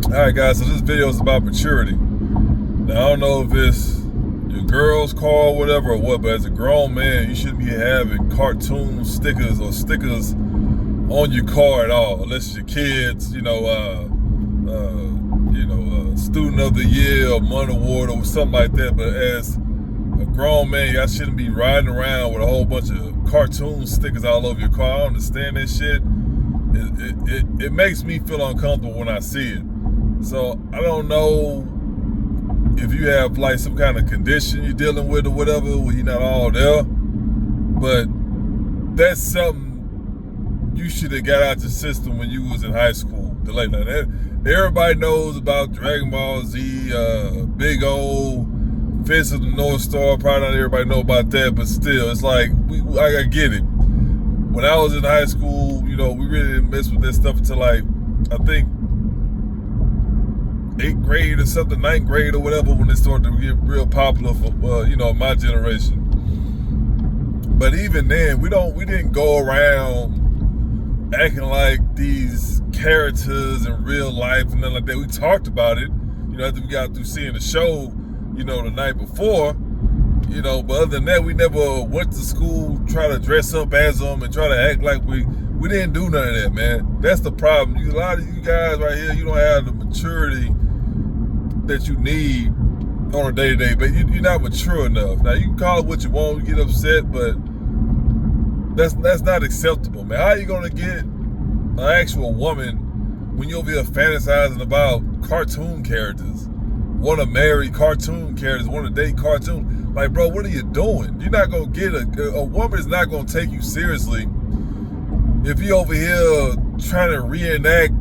Alright guys, so this video is about maturity. Now I don't know if it's your girl's car or whatever or what, but as a grown man, you shouldn't be having cartoon stickers or stickers on your car at all, unless it's your kids, student of the year or month award or something like that. But as a grown man, y'all shouldn't be riding around with a whole bunch of cartoon stickers all over your car. I don't understand that shit. It makes me feel uncomfortable when I see it. So I don't know if you have like some kind of condition you're dealing with or whatever, where you're not all there, but that's something you should have got out your system when you was in high school. The late night. Everybody knows about Dragon Ball Z, big old Fist of the North Star. Probably not everybody know about that, but still, it's like I get it. When I was in high school, we really didn't mess with that stuff until like I think 8th grade or something, 9th grade or whatever, when it started to get real popular for my generation. But even then, we didn't go around acting like these characters in real life and nothing like that. We talked about it, after we got through seeing the show, the night before, but other than that, we never went to school, try to dress up as them and try to act like we didn't do none of that, man. That's the problem. A lot of you guys right here, you don't have the maturity that you need on a day-to-day, but you're not mature enough. Now, you can call it what you want, you get upset, but that's not acceptable, man. How are you gonna get an actual woman when you're over here fantasizing about cartoon characters? Want to marry cartoon characters, want to date cartoon? Like, bro, what are you doing? You're not gonna get a woman is not gonna take you seriously if you over here trying to reenact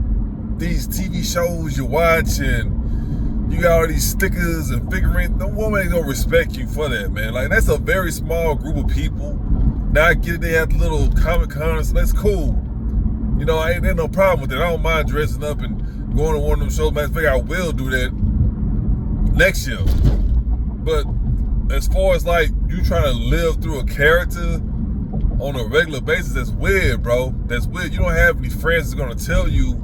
these TV shows you watch and you got all these stickers and figurines. No woman ain't gonna respect you for that, man. Like, that's a very small group of people. Now I get it, they have little Comic Cons, that's cool. I ain't no problem with that. I don't mind dressing up and going to one of them shows. Matter of fact, I will do that next year. But as far as like you trying to live through a character on a regular basis, that's weird, bro. That's weird. You don't have any friends that's gonna tell you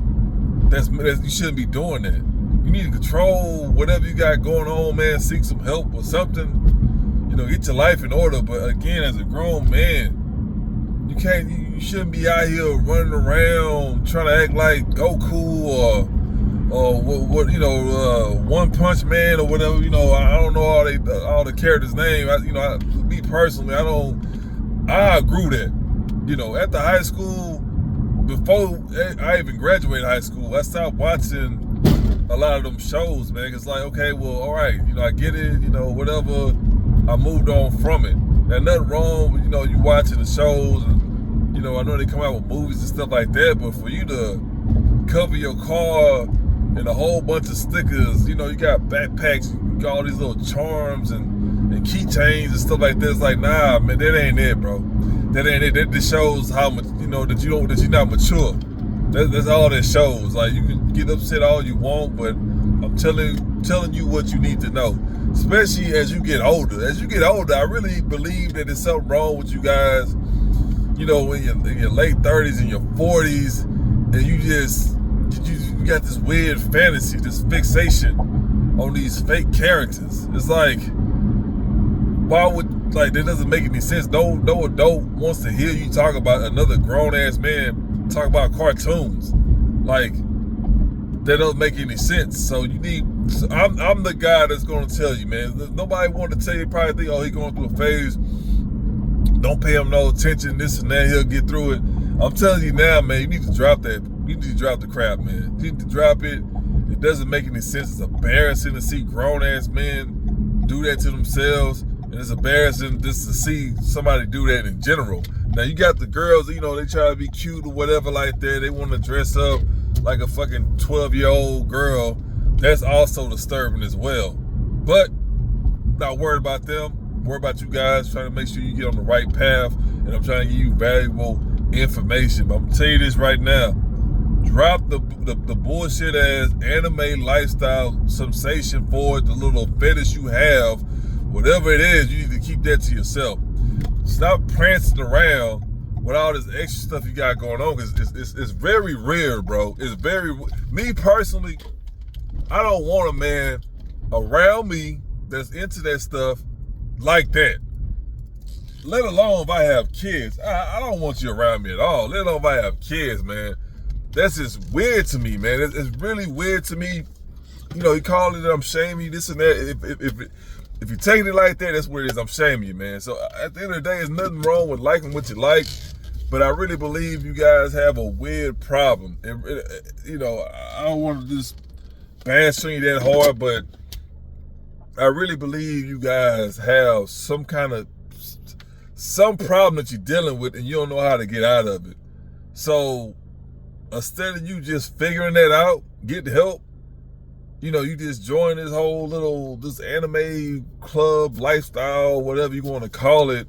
that you shouldn't be doing that. You need to control whatever you got going on, man. Seek some help or something. Get your life in order. But again, as a grown man, you shouldn't be out here running around trying to act like Goku or One Punch Man or whatever. I don't know all the characters' names. Me personally, I agree with that. After high school, before I even graduated high school, I stopped watching a lot of them shows, man. It's like, okay, well, all right, I get it, whatever. I moved on from it. There's nothing wrong with, you watching the shows and, I know they come out with movies and stuff like that, but for you to cover your car in a whole bunch of stickers, you got backpacks, you got all these little charms and keychains and stuff like that. It's like, nah, man, that ain't it, bro. That ain't it. That just shows how much, that you're not mature. That's all that shows. Like, you can get upset all you want, but I'm telling you what you need to know. Especially as you get older. As you get older, I really believe that there's something wrong with you guys, in your late 30s and your 40s, and you got this weird fantasy, this fixation on these fake characters. It's like, why would, that doesn't make any sense. No adult wants to hear you talk about another grown-ass man talk about cartoons. Like, that doesn't make any sense. So I'm the guy that's going to tell you, man. Nobody want to tell you, probably think, oh, he going through a phase. Don't pay him no attention, this and that, he'll get through it. I'm telling you now, man, you need to drop that. You need to drop the crap, man. You need to drop it. It doesn't make any sense. It's embarrassing to see grown-ass men do that to themselves. And it's embarrassing just to see somebody do that in general. Now, you got the girls, they try to be cute or whatever like that. They want to dress up like a fucking 12-year-old girl. That's also disturbing as well. But not worried about them. Worry about you guys, trying to make sure you get on the right path. And I'm trying to give you valuable information. But I'm gonna tell you this right now. Drop the bullshit ass anime lifestyle sensation for it, the little fetish you have. Whatever it is, you need to keep that to yourself. Stop prancing around with all this extra stuff you got going on, because it's very rare, bro. Me personally, I don't want a man around me that's into that stuff like that. Let alone if I have kids. I don't want you around me at all. Let alone if I have kids, man. That's just weird to me, man. It's really weird to me. You know, you call it I'm shaming you, this and that. If you're taking it like that, that's what it is. I'm shaming you, man. So at the end of the day, there's nothing wrong with liking what you like, but I really believe you guys have a weird problem. You know, I don't want to just bash on you that hard, but I really believe you guys have some problem that you're dealing with and you don't know how to get out of it. So instead of you just figuring that out, get help. You know, you just join this anime club lifestyle, whatever you want to call it,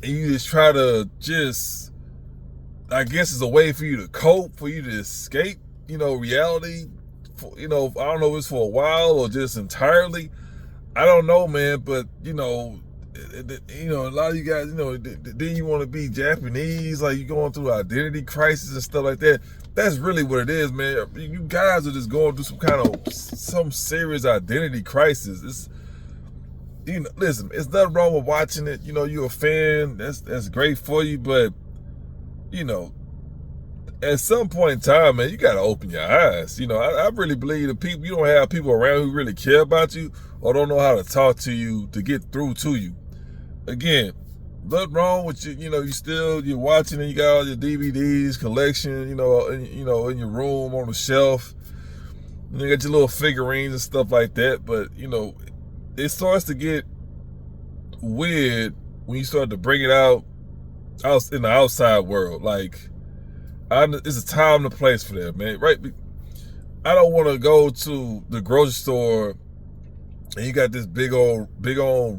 and you just try to I guess it's a way for you to cope, for you to escape, you know, reality. You know, I don't know if it's for a while or just entirely. I don't know, man, but you know, a lot of you guys, you know, then you want to be Japanese, like you're going through identity crisis and stuff like that. That's really what it is, man. You guys are just going through some serious identity crisis. It's, you know, listen, it's nothing wrong with watching it. You know, you're a fan. That's great for you, but you know, at some point in time, man, you got to open your eyes. You know, I really believe that you don't have people around who really care about you or don't know how to talk to you to get through to you. Again, nothing wrong with you. You know, you're watching and you got all your DVDs collection, you know, in your room on the shelf. And you got your little figurines and stuff like that. But, you know, it starts to get weird when you start to bring it out in the outside world. Like, it's a time and a place for that, man. Right? I don't want to go to the grocery store and you got this big old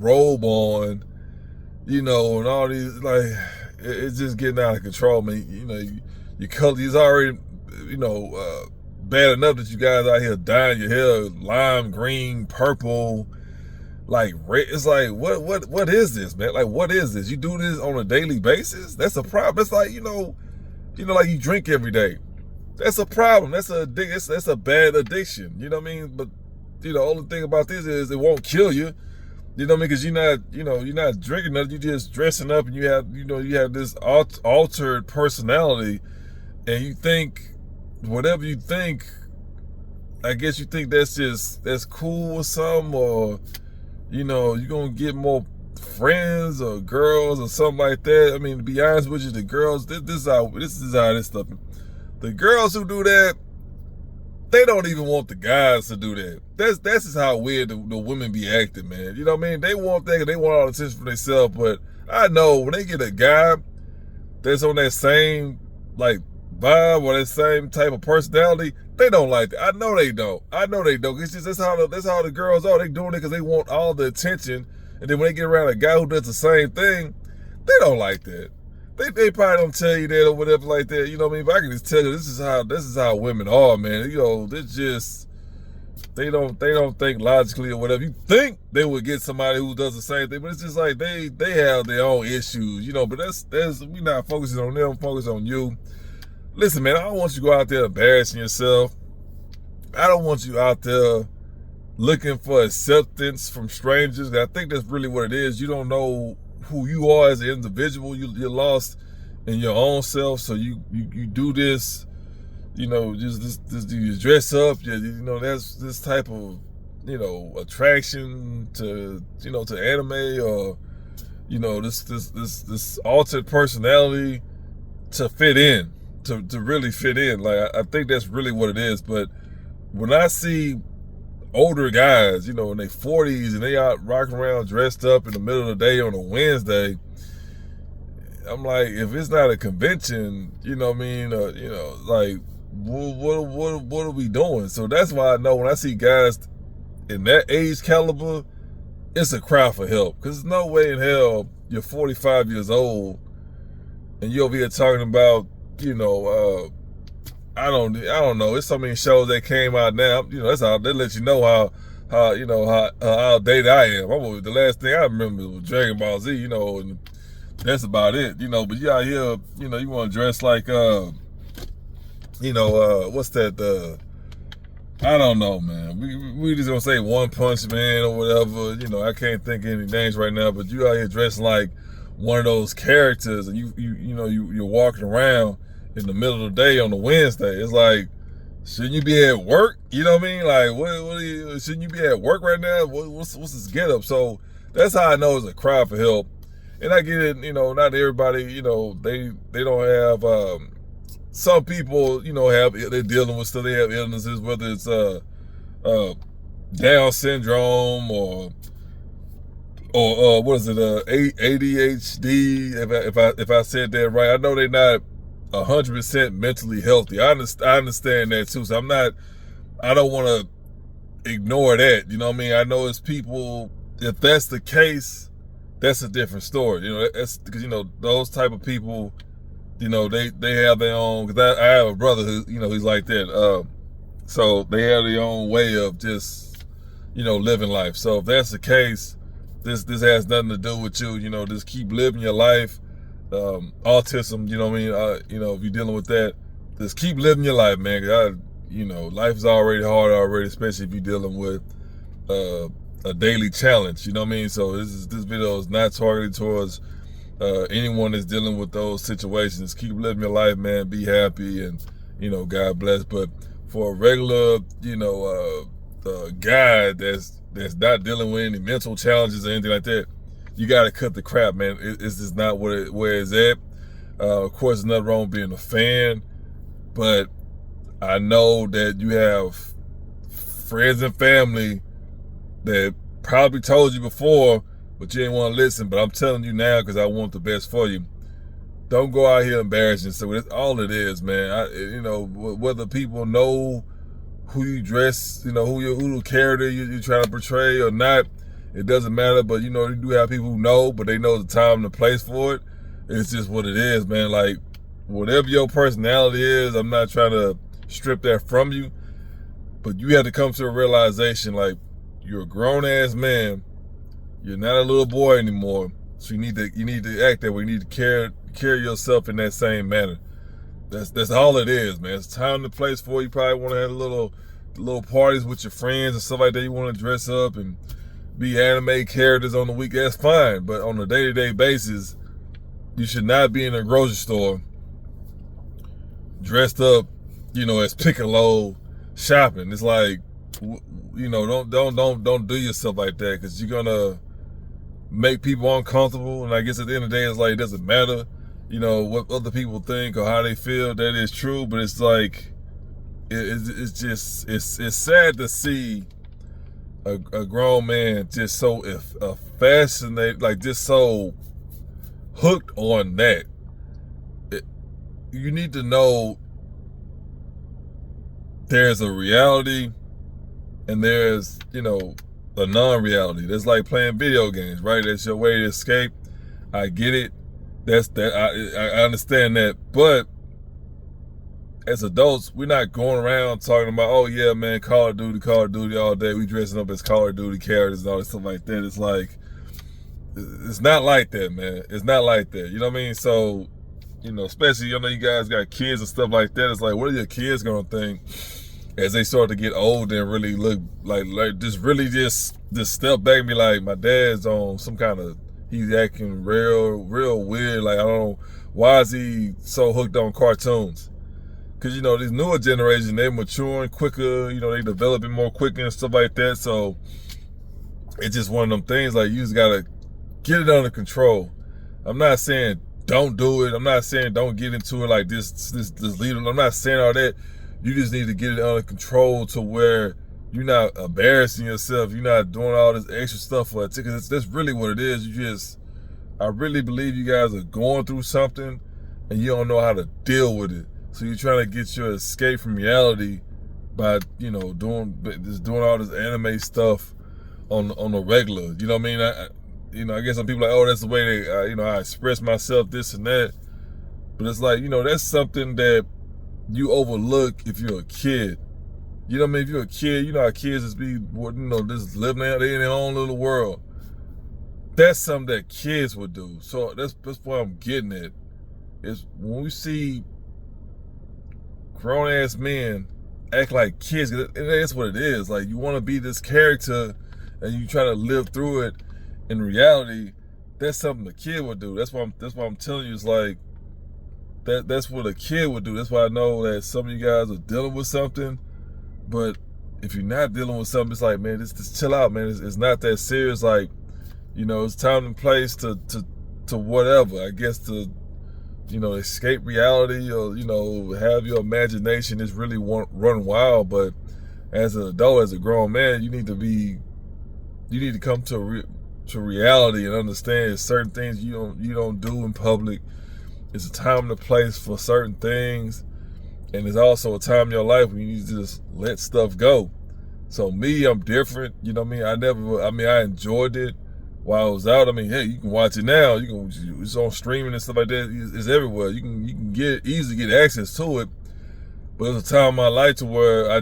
robe on, you know, and all these, like, it's just getting out of control, man. You know, your color is already, you know, bad enough that you guys out here dyeing your hair lime green, purple, like red. It's like, what is this, man? Like, what is this? You do this on a daily basis? That's a problem. It's like, you know, like you drink every day. That's a problem. That's a bad addiction. You know what I mean? But you know, only thing about this is it won't kill you. You know what I mean? Because you're not drinking nothing. You're just dressing up, and you have this altered personality, and you think whatever you think. I guess you think that's cool or something, or you know, you're gonna get more friends or girls or something like that. I mean, to be honest with you, the girls, this is how this stuff. The girls who do that, they don't even want the guys to do that. That's just how weird the women be acting, man. You know what I mean? They want that, they want all the attention for themselves. But I know when they get a guy that's on that same like vibe or that same type of personality, they don't like that. I know they don't. It's just that's how the girls are. They doing it because they want all the attention. And then when they get around a guy who does the same thing, they don't like that. They probably don't tell you that or whatever like that. You know what I mean? But I can just tell you this is how women are, man. You know, they don't think logically or whatever. You think they would get somebody who does the same thing, but it's just like they have their own issues, you know. But we not focusing on them, focus on you. Listen, man, I don't want you to go out there embarrassing yourself. I don't want you out there looking for acceptance from strangers. I think that's really what it is. You don't know who you are as an individual. You're lost in your own self. So you do this, you know, just you dress up. You know, there's this type of, you know, attraction to, you know, to anime or, you know, this altered personality to fit in, to really fit in. Like I think that's really what it is. But when I see older guys, you know, in their 40s and they out rocking around dressed up in the middle of the day on a Wednesday, I'm like, if it's not a convention, you know what I mean, you know, like, what are we doing? So that's why I know when I see guys in that age caliber, it's a cry for help. Because there's no way in hell you're 45 years old and you're over here talking about, you know, I don't know. It's so many shows that came out now. You know, that's how they let you know how you know how outdated I am. The last thing I remember was Dragon Ball Z. You know, and that's about it. You know, but you out here, you know, you want to dress like, you know, what's that? I don't know, man. We just gonna say One Punch Man or whatever. You know, I can't think of any names right now, but you out here dressing like one of those characters, and you're walking around in the middle of the day on a Wednesday. It's like, shouldn't you be at work? You know what I mean? Like, shouldn't you be at work right now? What's this get up? So that's how I know it's a cry for help. And I get it. You know, not everybody. You know, they don't have. Some people, you know, they're dealing with stuff. They have illnesses, whether it's Down syndrome or what is it, ADHD? If I said that right, I know they're not 100% mentally healthy. I understand that too. So I don't want to ignore that. You know what I mean? I know it's people. If that's the case, that's a different story. You know, that's because, you know, those type of people, you know, they have their own. Because I have a brother who, you know, he's like that. So they have their own way of just, you know, living life. So if that's the case, this has nothing to do with you. You know, just keep living your life. Autism, you know what I mean? You know, if you're dealing with that, just keep living your life, man. You know, life is already hard already, especially if you're dealing with a daily challenge. You know what I mean? So this video is not targeted towards anyone that's dealing with those situations. Keep living your life, man. Be happy, and, you know, God bless. But for a regular, you know, guy that's not dealing with any mental challenges or anything like that, you got to cut the crap, man. It's just not where it's at. Of course, there's nothing wrong with being a fan, but I know that you have friends and family that probably told you before, but you didn't want to listen. But I'm telling you now because I want the best for you. Don't go out here embarrassing. So that's all it is, man. You know, whether people know who you dress, you know, who the character you're trying to portray or not, it doesn't matter. But, you know, you do have people who know, but they know the time and the place for it. It's just what it is, man. Like, whatever your personality is, I'm not trying to strip that from you, but you have to come to a realization, like, you're a grown-ass man. You're not a little boy anymore. So you need to act that way. You need to carry yourself in that same manner. That's all it is, man. It's time and place for you. Probably want to have little parties with your friends and stuff like that. You want to dress up and be anime characters on the week. That's fine. But on a day-to-day basis, you should not be in a grocery store dressed up, you know, as Piccolo shopping. It's like, you know, don't do yourself like that, because you're gonna make people uncomfortable. And I guess at the end of the day, it's like, it doesn't matter, you know, what other people think or how they feel. That is true, but it's like, it's sad to see a grown man just so fascinated, like just so hooked on that. You need to know there's a reality and there's, you know, a non-reality. That's like playing video games, right? That's your way to escape. I get it. I understand that. But as adults, we're not going around talking about, oh yeah, man, Call of Duty all day. We dressing up as Call of Duty characters and all that stuff like that. It's like, it's not like that, man. It's not like that. You know what I mean? So, you know, especially, you know, you guys got kids and stuff like that. It's like, what are your kids gonna think as they start to get older and really look like just step back and be like, my dad's on some kind of, he's acting real weird. Like, I don't know, why is he so hooked on cartoons? Because, you know, these newer generation, they're maturing quicker, you know, they developing more quicker and stuff like that. So it's just one of them things, like, you just gotta get it under control. I'm not saying don't do it. I'm not saying don't get into it like this lead. I'm not saying all that. You just need to get it under control to where you're not embarrassing yourself. You're not doing all this extra stuff for it. Because that's really what it is. I really believe you guys are going through something and you don't know how to deal with it. So you're trying to get your escape from reality by, you know, doing all this anime stuff on the regular. You know what I mean? I guess some people are like, oh, that's the way they, you know, I express myself, this and that. But it's like, you know, that's something that you overlook if you're a kid. You know what I mean? If you're a kid, you know how kids just be, you know, just living out there in their own little world. That's something that kids would do. So that's what I'm getting at. Is when we see grown-ass men act like kids. And that's what it is. Like, you want to be this character and you try to live through it. In reality, that's something a kid would do. That's why I'm telling you, it's like that's what a kid would do. That's why I know that some of you guys are dealing with something. But if you're not dealing with something, it's like, man, just chill out, man. It's not that serious. Like, you know, it's time and place to whatever. I guess to, you know, escape reality, or, you know, have your imagination just really run wild. But as an adult, as a grown man, you need to come to reality and understand certain things you don't do in public. It's a time and a place for certain things, and it's also a time in your life when you need to just let stuff go. So me, I'm different. You know what I mean? I enjoyed it while I was out. I mean, hey, you can watch it now. It's on streaming and stuff like that. It's everywhere. You can easily get access to it. But it was a time in my life to where I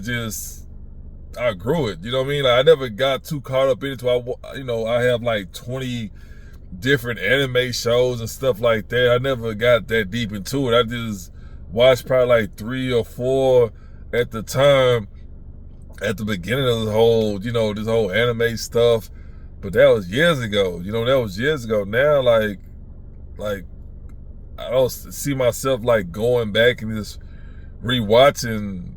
grew it. You know what I mean? Like, I never got too caught up in it. I have like 20 different anime shows and stuff like that. I never got that deep into it. I just watched probably like 3 or 4 at the time, at the beginning of this whole anime stuff. But that was years ago. Now, like I don't see myself like going back and just rewatching,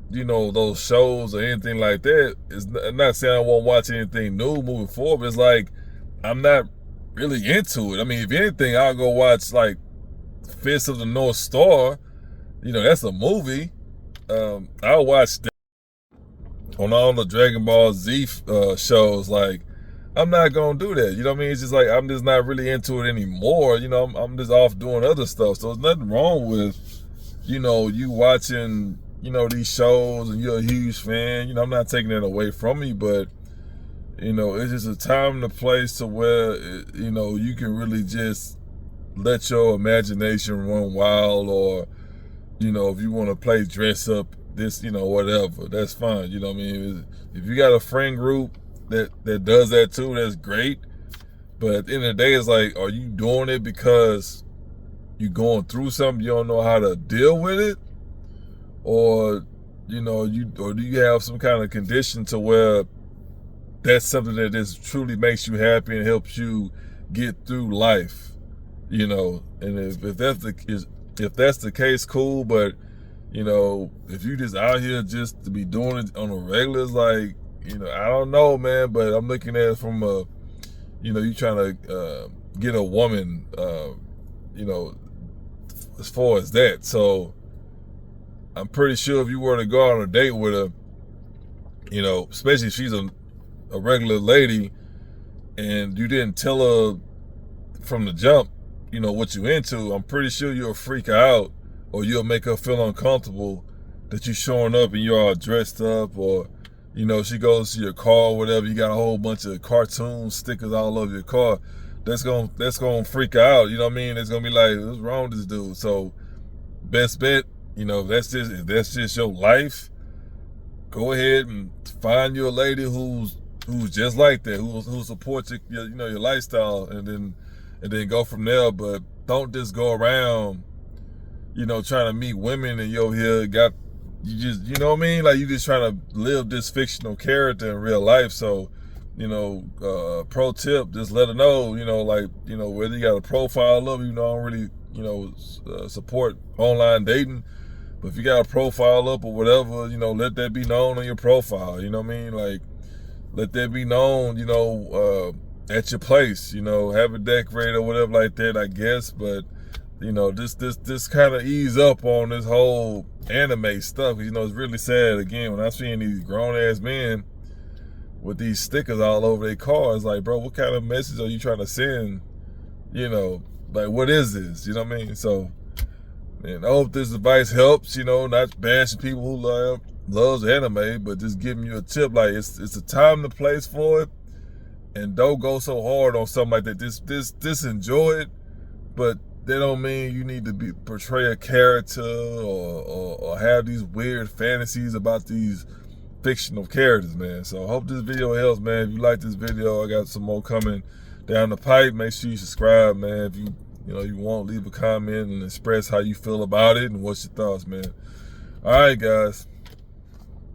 you know, those shows or anything like that. I'm not saying I won't watch anything new moving forward, but it's like I'm not really into it. I mean, if anything, I'll go watch like Fist of the North Star. You know, that's a movie. I'll watch that on all the Dragon Ball Z shows. Like, I'm not gonna do that. You know what I mean? It's just like I'm just not really into it anymore. You know, I'm just off doing other stuff. So there's nothing wrong with, you know, you watching, you know, these shows and you're a huge fan. You know, I'm not taking that away from you, but, you know, it's just a time and a place to where, you know, you can really just let your imagination run wild. Or, you know, if you want to play dress up, this, you know, whatever, that's fine. You know what I mean? If you got a friend group that does that too, that's great. But at the end of the day, it's like, are you doing it because you're going through something, you don't know how to deal with it? Or, you know, or do you have some kind of condition to where that's something that just truly makes you happy and helps you get through life? You know, and if that's the case, cool. But, you know, if you just out here just to be doing it on a regular, it's like, you know, I don't know, man. But I'm looking at it from a, you know, you trying to get a woman, you know, as far as that. So I'm pretty sure if you were to go on a date with her, you know, especially if she's a regular lady, and you didn't tell her from the jump, you know, what you into, I'm pretty sure you'll freak her out, or you'll make her feel uncomfortable that you showing up and you're all dressed up. Or, you know, she goes to your car or whatever, you got a whole bunch of cartoon stickers all over your car. That's gonna freak her out. You know what I mean? It's gonna be like, what's wrong with this dude? So best bet, you know, if that's just your life, go ahead and find you a lady who's just like that, who supports your you know, your lifestyle, and then go from there. But don't just go around, you know, trying to meet women and you over here you know what I mean? Like, you just trying to live this fictional character in real life. So, you know, pro tip, just let her know, you know, like, you know, whether you got a profile up, you know, I don't really, you know, support online dating. But if you got a profile up or whatever, you know, let that be known on your profile. You know what I mean? Like, let that be known, you know, at your place. You know, have it decorated or whatever like that, I guess. But, you know, this kind of ease up on this whole anime stuff. You know, it's really sad. Again, when I'm seeing these grown ass men with these stickers all over their cars, like, bro, what kind of message are you trying to send? You know, like, what is this? You know what I mean? So, and I hope this advice helps, you know, not bashing people who loves anime, but just giving you a tip. Like, it's a time and place for it, and don't go so hard on something like that. Just enjoy it, but that don't mean you need to portray a character or have these weird fantasies about these fictional characters, man. So I hope this video helps, man. If you like this video, I got some more coming down the pipe. Make sure you subscribe, man. If you want, leave a comment and express how you feel about it and what's your thoughts, man. All right, guys.